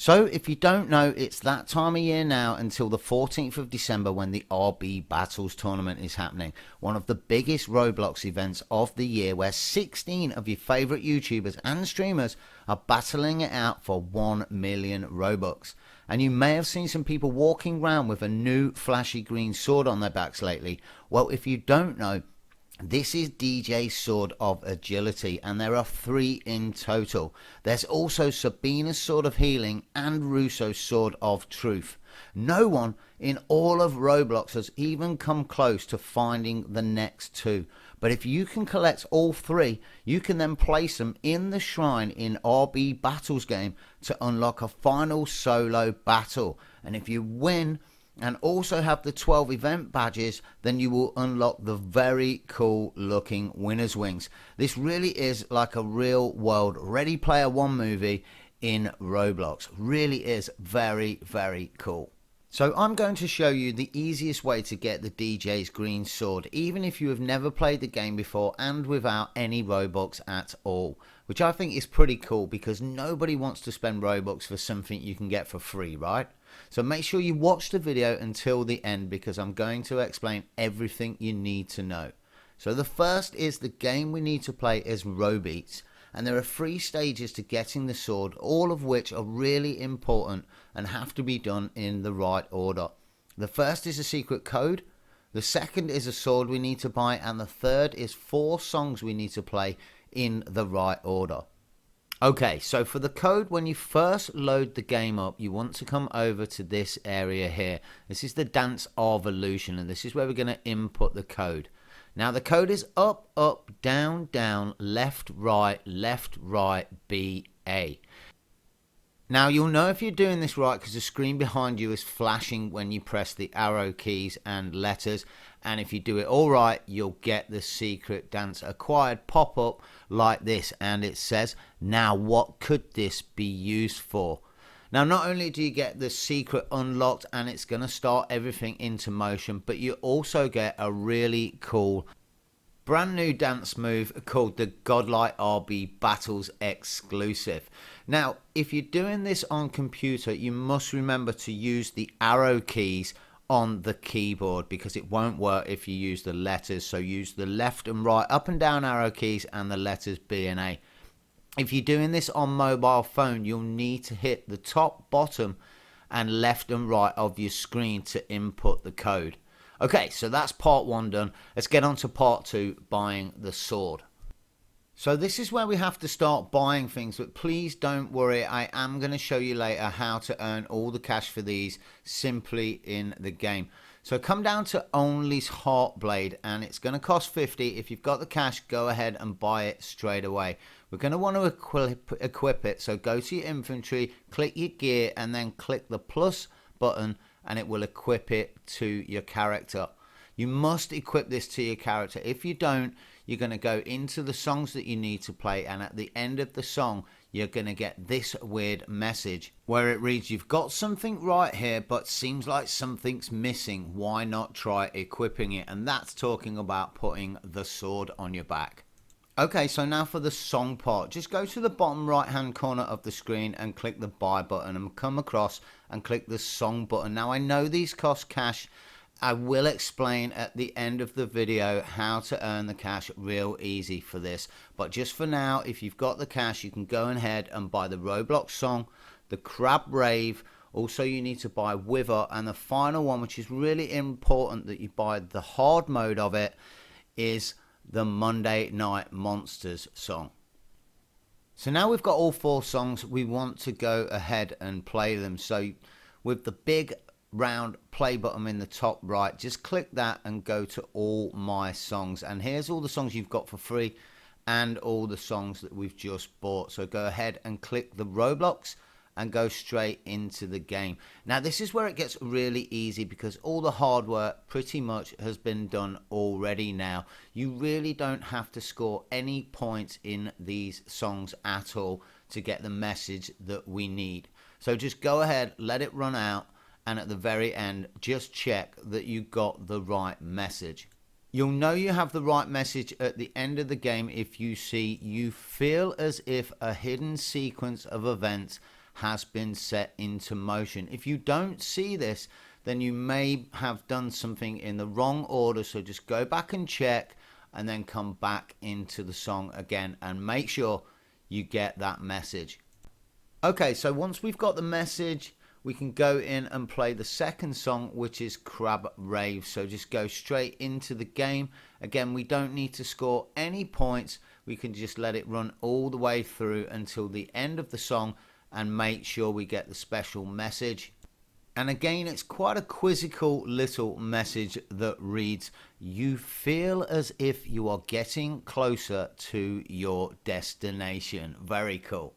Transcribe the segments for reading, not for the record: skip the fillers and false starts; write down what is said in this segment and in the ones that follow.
So if you don't know, it's that time of year now until the 14th of December when the RB Battles tournament is happening. One of the biggest Roblox events of the year where 16 of your favourite YouTubers and streamers are battling it out for 1 million Robux. And you may have seen some people walking around with a new flashy green sword on their backs lately. Well, if you don't know, this is DJ's Sword of Agility, and there are 3 in total. There's also Sabina's Sword of Healing and Russo's Sword of Truth. No one in all of Roblox has even come close to finding the next 2. But if you can collect all 3, you can then place them in the shrine in RB Battles game to unlock a final solo battle. And if you win and also have the 12 event badges, then you will unlock the very cool looking winner's wings. This really is like a real world Ready Player One movie in Roblox. Really is very, very cool. So I'm going to show you the easiest way to get the DJ's green sword, even if you have never played the game before and without any Robux at all, which I think is pretty cool because nobody wants to spend Robux for something you can get for free, right? So make sure you watch the video until the end because I'm going to explain everything you need to know. So the first is the game we need to play is robeats, and there are 3 stages to getting the sword, all of which are really important and have to be done in the right order. The first is a secret code, the second is a sword we need to buy, and the third is 4 songs we need to play in the right order. Okay, so for the code, when you first load the game up, you want to come over to this area here. This is the Dance Evolution, and this is where we're going to input the code. Now, the code is up, up, down, down, left, right, BA. Now, you'll know if you're doing this right because the screen behind you is flashing when you press the arrow keys and letters. And if you do it all right, you'll get the secret dance acquired pop up like this. And it says, now what could this be used for? Now, not only do you get the secret unlocked and it's going to start everything into motion, but you also get a really cool brand new dance move called the Godlike RB Battles exclusive. Now, if you're doing this on computer, you must remember to use the arrow keys on the keyboard because it won't work if you use the letters. So use the left and right, up and down arrow keys and the letters B and A. If you're doing this on mobile phone, you'll need to hit the top, bottom and left and right of your screen to input the code. Okay, so that's part 1 done. Let's get on to part 2, buying the sword. So this is where we have to start buying things, but please don't worry, I am going to show you later how to earn all the cash for these simply in the game. So come down to Only's Heartblade and it's going to cost 50. If you've got the cash, go ahead and buy it straight away. We're going to want to equip it, so go to your inventory, click your gear and then click the plus button and it will equip it to your character. You must equip this to your character. If you don't, you're going to go into the songs that you need to play, and at the end of the song you're going to get this weird message where it reads, you've got something right here but seems like something's missing, why not try equipping it? And that's talking about putting the sword on your back. Okay, so now for the song part, just go to the bottom right hand corner of the screen and click the buy button and come across and click the song button. Now I know these cost cash. I will explain at the end of the video how to earn the cash real easy for this. But just for now, if you've got the cash, you can go ahead and buy the Roblox song, the Crab Rave. Also, you need to buy Wither. And the final one, which is really important that you buy the hard mode of it, is the Monday Night Monsters song. So now we've got all 4 songs, we want to go ahead and play them. So with the big round play button in the top right, just click that and go to all my songs, and here's all the songs you've got for free and all the songs that we've just bought. So go ahead and click the Roblox and go straight into the game. Now this is where it gets really easy because all the hard work pretty much has been done already. Now you really don't have to score any points in these songs at all to get the message that we need. So just go ahead, let it run out, and at the very end just check that you got the right message. You'll know you have the right message at the end of the game if you see, you feel as if a hidden sequence of events has been set into motion. If you don't see this, then you may have done something in the wrong order, so just go back and check and then come back into the song again and make sure you get that message. Okay, so once we've got the message, we can go in and play the second song, which is Crab Rave. So just go straight into the game. Again, we don't need to score any points. We can just let it run all the way through until the end of the song and make sure we get the special message. And again, it's quite a quizzical little message that reads, "You feel as if you are getting closer to your destination." Very cool.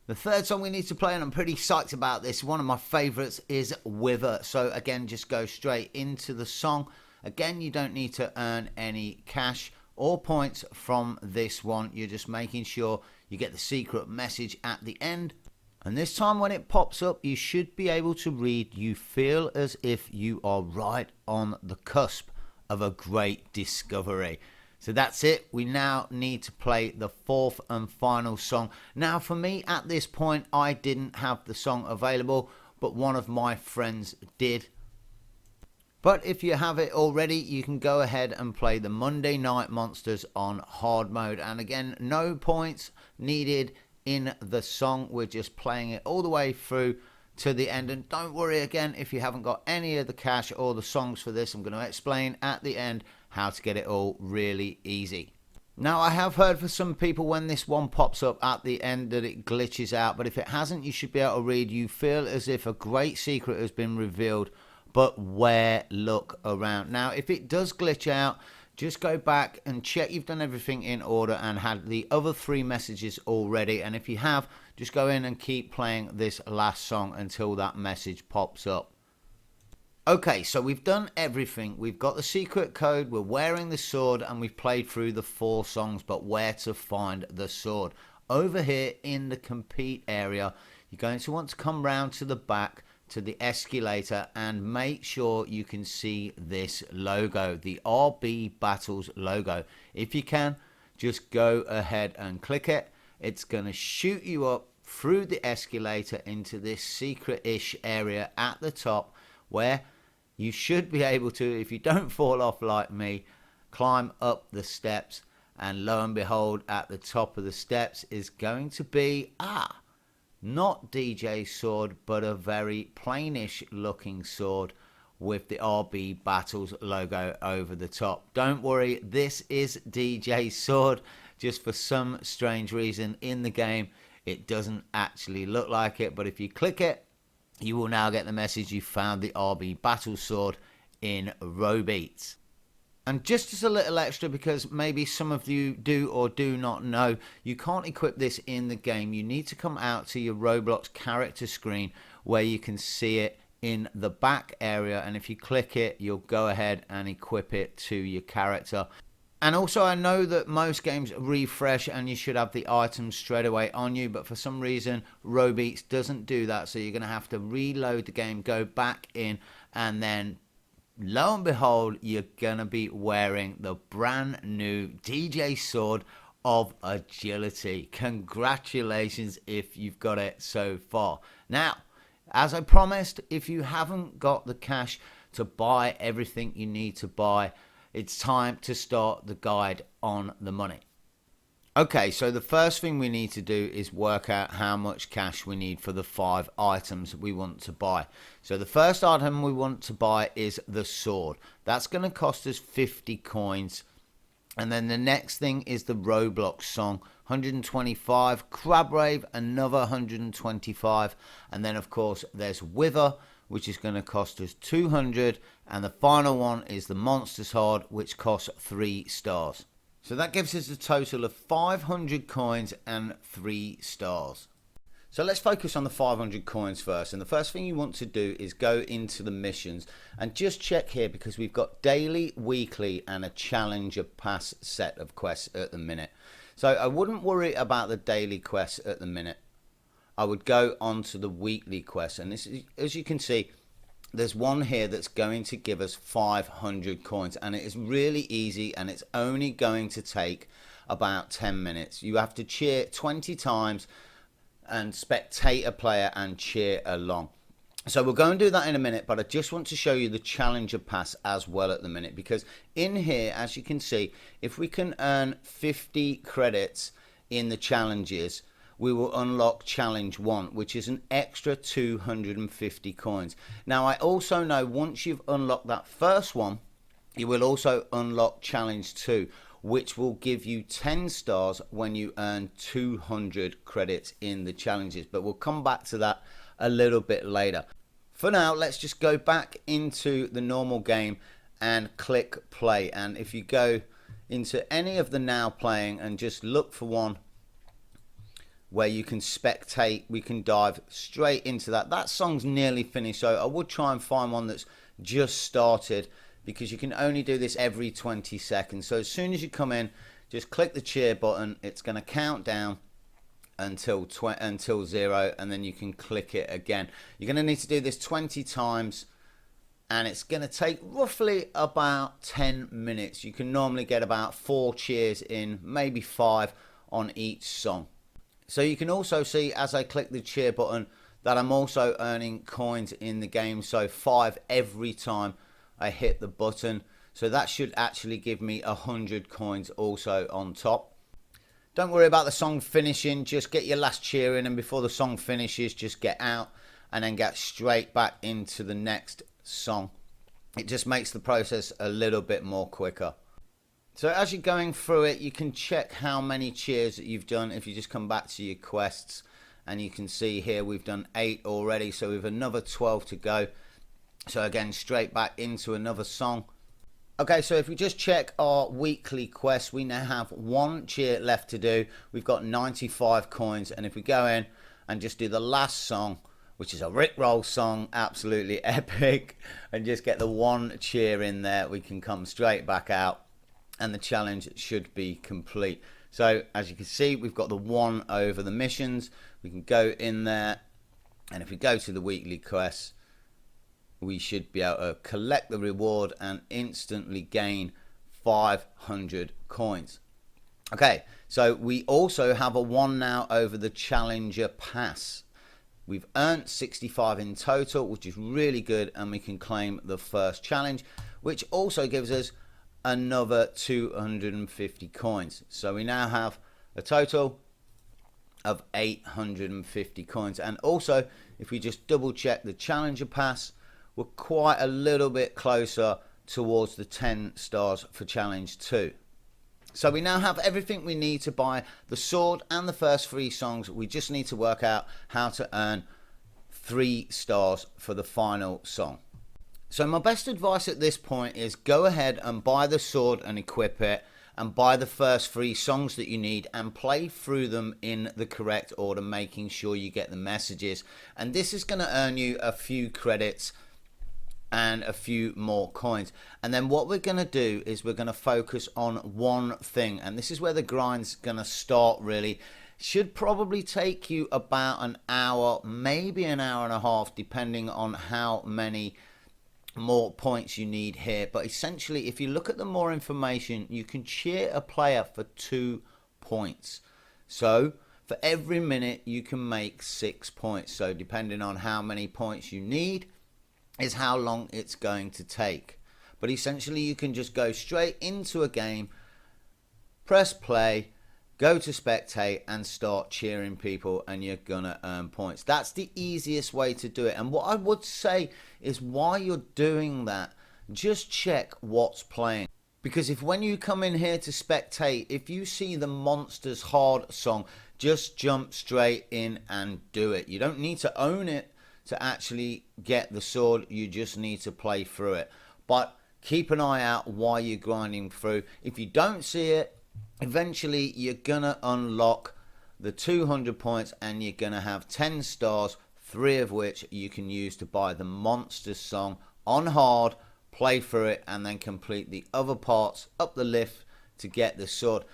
The third song we need to play, and I'm pretty psyched about this, one of my favorites, is Wither. So again, just go straight into the song. Again, you don't need to earn any cash or points from this one. You're just making sure you get the secret message at the end. And this time when it pops up, you should be able to read, "You feel as if you are right on the cusp of a great discovery." So that's it. We now need to play the fourth and final song. Now for me at this point, I didn't have the song available, but one of my friends did. But if you have it already, you can go ahead and play the Monday Night Monsters on hard mode. And again, no points needed in the song. We're just playing it all the way through to the end. And don't worry again if you haven't got any of the cash or the songs for this. I'm going to explain at the end how to get it all really easy. Now, I have heard for some people when this one pops up at the end that it glitches out, but if it hasn't, you should be able to read, "You feel as if a great secret has been revealed, but where? Look around." Now, if it does glitch out, just go back and check you've done everything in order and had the other three messages already. And if you have, just go in and keep playing this last song until that message pops up. Okay, so we've done everything. We've got the secret code, we're wearing the sword, and we've played through the 4 songs, but where to find the sword? Over here in the compete area, you're going to want to come round to the back to the escalator and make sure you can see this logo, the RB Battles logo. If you can, just go ahead and click it. It's going to shoot you up through the escalator into this secret-ish area at the top where you should be able to, if you don't fall off like me, climb up the steps, and lo and behold, at the top of the steps is going to be, not DJ's sword, but a very plainish looking sword with the RB Battles logo over the top. Don't worry, this is DJ's sword. Just for some strange reason in the game, it doesn't actually look like it, but if you click it, you will now get the message you found the RB Battle Sword in robeats. And just as a little extra, because maybe some of you do or do not know, you can't equip this in the game. You need to come out to your Roblox character screen where you can see it in the back area. And if you click it, you'll go ahead and equip it to your character. And also, I know that most games refresh and you should have the items straight away on you, but for some reason robeats doesn't do that, so you're going to have to reload the game, go back in, and then lo and behold, you're going to be wearing the brand new DJ Sword of Agility. Congratulations if you've got it so far. Now, as I promised, if you haven't got the cash to buy everything you need to buy, it's time to start the guide on the money. Okay, so the first thing we need to do is work out how much cash we need for the 5 items we want to buy. So the first item we want to buy is the sword. That's going to cost us 50 coins. And then the next thing is the Roblox song, 125. Crab Rave, another 125. And then, of course, there's Wither, which is going to cost us 200, and the final one is the Monsters Horde, which costs 3 stars. So that gives us a total of 500 coins and 3 stars. So let's focus on the 500 coins first, and the first thing you want to do is go into the missions and just check here, because we've got daily, weekly and a challenger pass set of quests at the minute. So I wouldn't worry about the daily quests at the minute. I would go on to the weekly quest, and this is, as you can see, there's one here that's going to give us 500 coins, and it is really easy, and it's only going to take about 10 minutes. You have to cheer 20 times, and spectate a player and cheer along. So we'll go and do that in a minute, but I just want to show you the challenger pass as well at the minute, because in here, as you can see, if we can earn 50 credits in the challenges, we will unlock challenge 1, which is an extra 250 coins. Now I also know once you've unlocked that first one, you will also unlock challenge 2, which will give you 10 stars when you earn 200 credits in the challenges, but we'll come back to that a little bit later. For now, let's just go back into the normal game and click play. And if you go into any of the now playing and just look for one where you can spectate, we can dive straight into that. That song's nearly finished, so I would try and find one that's just started, because you can only do this every 20 seconds. So as soon as you come in, just click the cheer button. It's going to count down until 0, and then you can click it again. You're going to need to do this 20 times, and it's going to take roughly about 10 minutes. You can normally get about 4 cheers in, maybe 5 on each song. So you can also see as I click the cheer button that I'm also earning coins in the game, so 5 every time I hit the button. So that should actually give me 100 coins also on top. Don't worry about the song finishing, just get your last cheer in, and before the song finishes, just get out and then get straight back into the next song. It just makes the process a little bit more quicker. So as you're going through it, you can check how many cheers that you've done if you just come back to your quests, and you can see here we've done 8 already, so we've another 12 to go. So again, straight back into another song. Okay, so if we just check our weekly quest, we now have 1 cheer left to do. We've got 95 coins, and if we go in and just do the last song, which is a Rickroll song, absolutely epic, and just get the 1 cheer in there, we can come straight back out, and the challenge should be complete. So as you can see, we've got the 1 over the missions. We can go in there, and if we go to the weekly quests, we should be able to collect the reward and instantly gain 500 coins. Okay, so we also have a 1 now over the challenger pass. We've earned 65 in total, which is really good, and we can claim the first challenge, which also gives us another 250 coins. So we now have a total of 850 coins. And also, if we just double check the challenger pass, we're quite a little bit closer towards the 10 stars for challenge 2. So we now have everything we need to buy the sword and the first 3 songs. We just need to work out how to earn 3 stars for the final song. So my best advice at this point is go ahead and buy the sword and equip it, and buy the first 3 songs that you need and play through them in the correct order, making sure you get the messages. And this is going to earn you a few credits and a few more coins. And then what we're going to do is we're going to focus on one thing, and this is where the grind's going to start really. Should probably take you about an hour, maybe an hour and a half, depending on how many more points you need here. But essentially, if you look at the more information, you can cheer a player for 2 points. So for every minute you can make 6 points. So depending on how many points you need is how long it's going to take. But essentially you can just go straight into a game, press play, go to spectate and start cheering people, and you're gonna earn points. That's the easiest way to do it. And what I would say is, while you're doing that, just check what's playing. Because if when you come in here to spectate, if you see the Monsters Hard song, just jump straight in and do it. You don't need to own it to actually get the sword, you just need to play through it. But keep an eye out while you're grinding through. If you don't see it, eventually you're gonna unlock the 200 points, and you're gonna have 10 stars, 3 of which you can use to buy the Monsters song on hard, play through it, and then complete the other parts up the lift to get the sword.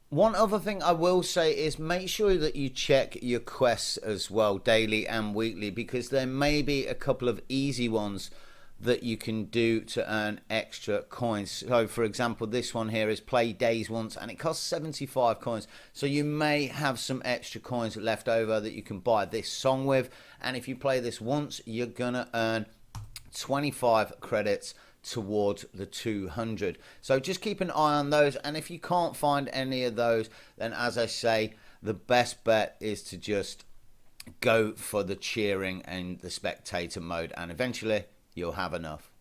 One other thing I will say is make sure that you check your quests as well, daily and weekly, because there may be a couple of easy ones that you can do to earn extra coins. So for example, this one here is play days once, and it costs 75 coins. So you may have some extra coins left over that you can buy this song with, and if you play this once, you're gonna earn 25 credits towards the 200. So just keep an eye on those, and if you can't find any of those, then as I say, the best bet is to just go for the cheering and the spectator mode, and eventually you'll have enough.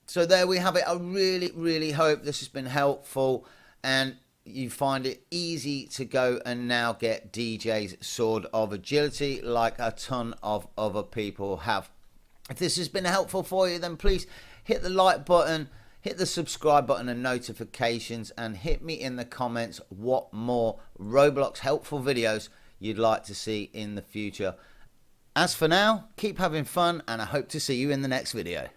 So there we have it. I really hope this has been helpful and you find it easy to go and now get DJ's Sword of Agility like a ton of other people have. If this has been helpful for you, then please hit the like button, hit the subscribe button and notifications, and hit me in the comments what more Roblox helpful videos you'd like to see in the future. As for now, keep having fun, and I hope to see you in the next video.